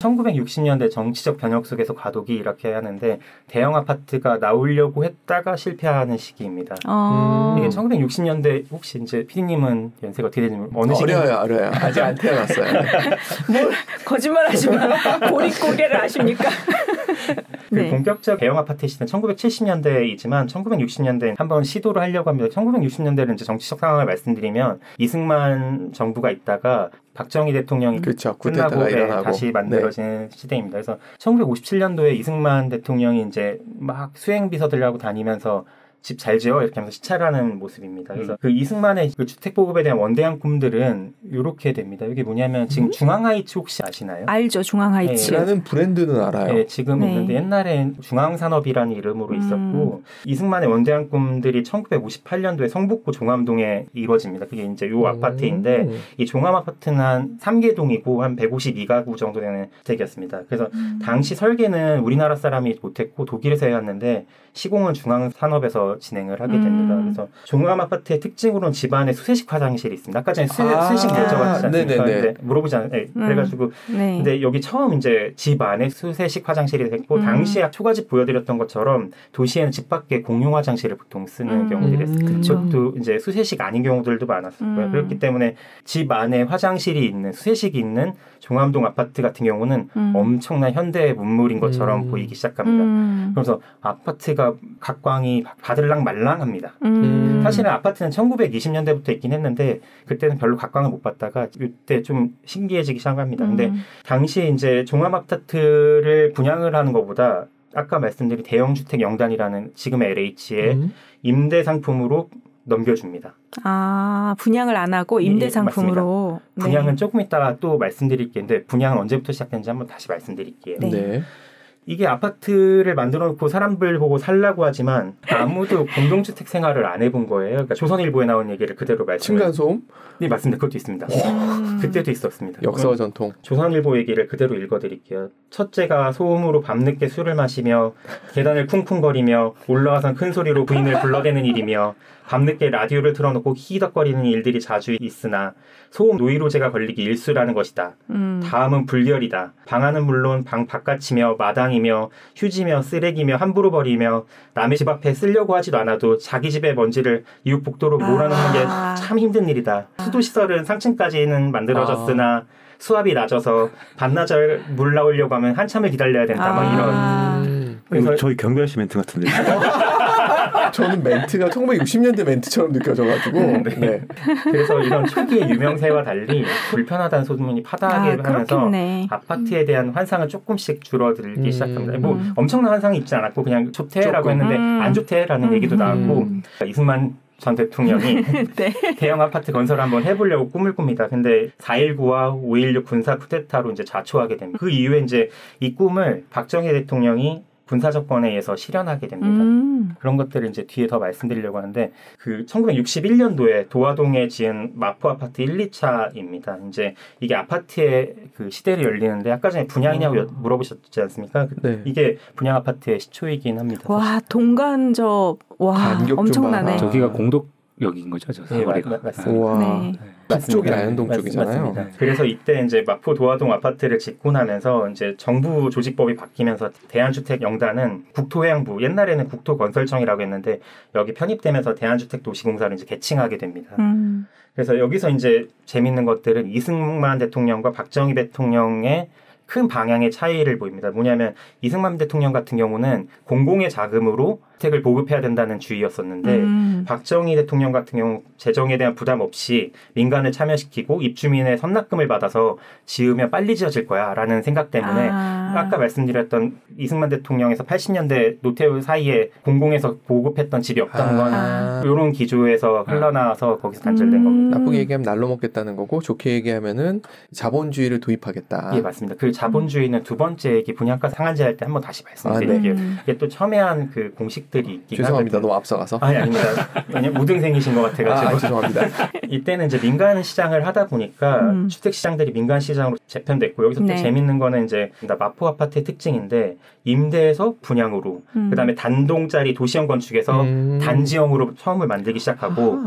1960년대 정치적 변혁 속에서 과도기 이렇게 하는데 대형 아파트가 나오려고 했다가 실패하는 시기입니다. 이게 1960년대 혹시 이제 PD님은 연세가 어떻게 되는지 어느 시기? 어려요. 아직 안 태어났어요. 뭘 거짓말하시면 보릿고개를 아십니까? 그 본격적 대형 아파트 시대는 1970년대이지만 1960년대에 한번 시도를 하려고 합니다. 1960년대는 이제 정치적 상황을 말씀드리면 이승만 정부가 있다가 박정희 대통령이 그렇죠. 끝나고 다시 만들어진 시대입니다. 그래서 1957년도에 이승만 대통령이 이제 막 수행 비서들하고 다니면서 집 잘 지어 이렇게 하면서 시찰하는 모습입니다. 그래서 그 이승만의 그 주택 보급에 대한 원대한 꿈들은 이렇게 됩니다. 이게 뭐냐면 지금 중앙하이츠 혹시 아시나요? 알죠, 중앙하이츠. 라는 브랜드는 알아요. 네, 지금 있는데 옛날엔 중앙산업이라는 이름으로 있었고 이승만의 원대한 꿈들이 1958년도에 성북구 종암동에 이루어집니다. 그게 이제 요 아파트인데 이 종암 아파트는 한 3개동이고 한 152가구 정도 되는 주택이었습니다. 그래서 당시 설계는 우리나라 사람이 못했고 독일에서 해왔는데 시공은 중앙산업에서 진행을 하게 됩니다. 그래서 종암 아파트의 특징으로는 집안에 수세식 화장실이 있습니다. 아까 전에 수세식 여쭤봤지 않습니까? 근데 물어보지 않아요. 네, 그래가지고 근데 여기 처음 이제 집 안에 수세식 화장실이 됐고 당시에 초가집 보여드렸던 것처럼 도시에는 집 밖에 공용 화장실을 보통 쓰는 경우들이 있었어요. 그것도 이제 수세식 아닌 경우들도 많았었고요. 그렇기 때문에 집 안에 화장실이 있는 수세식이 있는 종암동 아파트 같은 경우는 엄청난 현대 문물인 것처럼 보이기 시작합니다. 그래서 아파트가 각광이 바들랑 말랑합니다. 사실은 아파트는 1920년대부터 있긴 했는데 그때는 별로 각광을 못 받다가 이때 좀 신기해지기 시작합니다. 근데 당시 이제 종합 아파트를 분양을 하는 것보다 아까 말씀드린 대형주택 영단이라는 지금의 LH의 임대 상품으로 넘겨줍니다. 아, 분양을 안 하고 임대 상품으로. 네. 분양은 조금 이따가 또 말씀드릴 게인데 분양은 언제부터 시작했는지 한번 다시 말씀드릴게요. 네. 이게 아파트를 만들어 놓고 사람들 보고 살라고 하지만 아무도 공동주택 생활을 안 해본 거예요. 그러니까 조선일보에 나온 얘기를 그대로 말씀드려요. 층간소음? 네, 맞습니다. 그것도 있습니다. 그때도 있었습니다. 역사와 전통. 조선일보 얘기를 그대로 읽어드릴게요. 첫째가 소음으로 밤늦게 술을 마시며 계단을 쿵쿵거리며 올라와선 큰 소리로 부인을 불러대는 일이며 밤늦게 라디오를 틀어놓고 히덕거리는 일들이 자주 있으나 소음 노이로제가 걸리기 일수라는 것이다. 다음은 불결이다. 방 안은 물론 방 바깥이며 마당이며 휴지며 쓰레기며 함부로 버리며 남의 집 앞에 쓰려고 하지도 않아도 자기 집의 먼지를 이웃 복도로 몰아넣는 게 참 힘든 일이다. 수도시설은 상층까지는 만들어졌으나 수압이 낮아서 반나절 물 나오려고 하면 한참을 기다려야 된다. 막 이런. 그래서 저희 경별씨 멘트 같은데. 저는 멘트가 1960년대 멘트처럼 느껴져가지고. 네. 그래서 이런 초기의 유명세와 달리 불편하다는 소문이 파다하게 하면서 그렇겠네. 아파트에 대한 환상은 조금씩 줄어들기 시작합니다. 뭐 엄청난 환상이 있지 않았고 그냥 좋대라고 했는데 안 좋대라는 얘기도 나왔고 이승만 전 대통령이 네. 대형 아파트 건설을 한번 해보려고 꿈을 꿉니다. 근데 4.19와 5.16 군사 쿠데타로 이제 자초하게 됩니다. 그 이후에 이제 이 꿈을 박정희 대통령이 군사 정권에 의해서 실현하게 됩니다. 그런 것들을 이제 뒤에 더 말씀드리려고 하는데 그 1961년도에 도화동에 지은 마포 아파트 1, 2차입니다. 이제 이게 아파트의 그 시대를 열리는데 아까 전에 분양이냐고 물어보셨지 않습니까? 네. 이게 분양 아파트의 시초이긴 합니다. 와, 동간접. 와, 엄청나네. 저기가 공덕역인 거죠, 저 사거리가. 네, 맞습니다. 와. 네. 북쪽이 아현동 쪽이잖아요. 맞습니다. 그래서 이때 이제 마포 도화동 아파트를 짓고 나면서 이제 정부 조직법이 바뀌면서 대한주택영단은 국토해양부, 옛날에는 국토건설청이라고 했는데 여기 편입되면서 대한주택도시공사를 이제 개칭하게 됩니다. 그래서 여기서 이제 재밌는 것들은 이승만 대통령과 박정희 대통령의 큰 방향의 차이를 보입니다. 뭐냐면 이승만 대통령 같은 경우는 공공의 자금으로 주택을 보급해야 된다는 주의였었는데 박정희 대통령 같은 경우 재정에 대한 부담 없이 민간을 참여시키고 입주민의 선납금을 받아서 지으면 빨리 지어질 거야 라는 생각 때문에 아까 말씀드렸던 이승만 대통령에서 80년대 노태우 사이에 공공에서 보급했던 집이 없다는 건 이런 기조에서 흘러나와서 거기서 단절된 겁니다. 나쁘게 얘기하면 날로 먹겠다는 거고 좋게 얘기하면은 자본주의를 도입하겠다. 예, 맞습니다. 그 자본주의는 두 번째 얘기 분양가 상한제 할 때 한번 다시 말씀드릴게요. 이게 또 첨예한 그 공식들이 있긴 죄송합니다. 하거든요. 너무 앞서가서. 아니, 아닙니다. 왜냐면 우등생이신 것 같아가지고. 죄송합니다. 이때는 이제 민간 시장을 하다 보니까 주택 시장들이 민간 시장으로 재편됐고 여기서 또 재밌는 거는 이제 마포 아파트의 특징인데 임대에서 분양으로 그다음에 단동짜리 도시형 건축에서 단지형으로 처음을 만들기 시작하고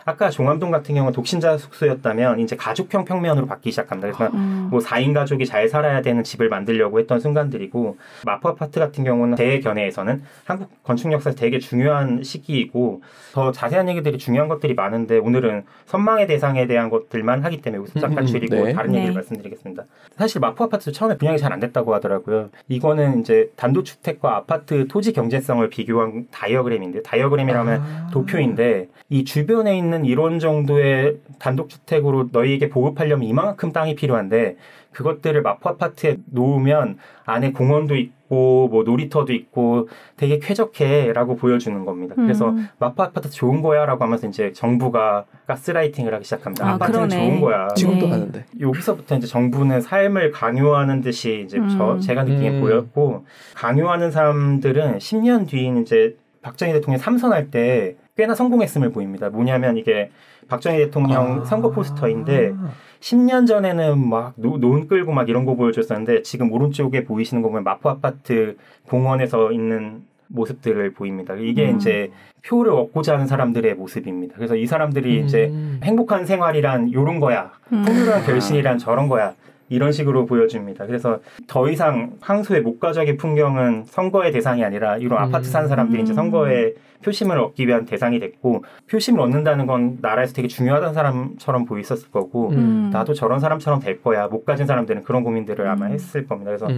아까 종암동 같은 경우는 독신자 숙소였다면 이제 가족형 평면으로 바뀌기 시작합니다. 그래서 뭐 4인 가족이 잘 살아야 되는 집을 만들려고 했던 순간들이고, 마포 아파트 같은 경우는 대견해에서는 한국 건축 역사에서 되게 중요한 시기이고, 더 자세한 얘기들이 중요한 것들이 많은데 오늘은 선망의 대상에 대한 것들만 하기 때문에 여기서 잠깐 줄이고 네. 다른 얘기를 말씀드리겠습니다. 사실 마포 아파트도 처음에 분양이 잘 안 됐다고 하더라고요. 이거는 이제 단독주택과 아파트 토지 경제성을 비교한 다이어그램인데, 다이어그램이라면 도표인데 이 주변에 있는 이런 정도의 단독주택으로 너희에게 보급하려면 이만큼 땅이 필요한데 그것들을 마포 아파트에 놓으면 안에 공원도 있고 뭐 놀이터도 있고 되게 쾌적해라고 보여주는 겁니다. 그래서 마포 아파트 좋은 거야라고 하면서 이제 정부가 가스라이팅을 하기 시작합니다. 아파트는 그러네. 좋은 거야. 지금도 하는데. 여기서부터 이제 정부는 삶을 강요하는 듯이 이제 제가 느끼기에 보였고, 강요하는 사람들은 10년 뒤인 이제 박정희 대통령 3선할 때 꽤나 성공했음을 보입니다. 뭐냐면 이게 박정희 대통령 선거 포스터인데 10년 전에는 막 논 끌고 막 이런 거 보여줬었는데 지금 오른쪽에 보이시는 거 보면 마포 아파트 공원에서 있는 모습들을 보입니다. 이게 이제 표를 얻고자 하는 사람들의 모습입니다. 그래서 이 사람들이 이제 행복한 생활이란 요런 거야. 풍요로운 결신이란 저런 거야. 이런 식으로 보여줍니다. 그래서 더 이상 황소의 목가적의 풍경은 선거의 대상이 아니라 이런 아파트 사는 사람들이 이제 선거에 표심을 얻기 위한 대상이 됐고, 표심을 얻는다는 건 나라에서 되게 중요하다는 사람처럼 보였었을 거고, 나도 저런 사람처럼 될 거야. 못 가진 사람들은 그런 고민들을 아마 했을 겁니다. 그래서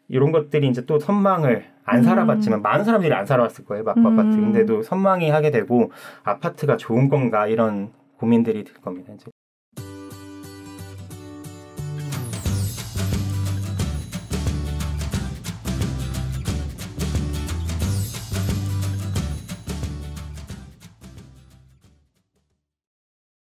이런 것들이 이제 또 선망을 안 살아봤지만 많은 사람들이 안 살아왔을 거예요. 마포 아파트. 근데도 선망이 하게 되고 아파트가 좋은 건가 이런 고민들이 들 겁니다. 이제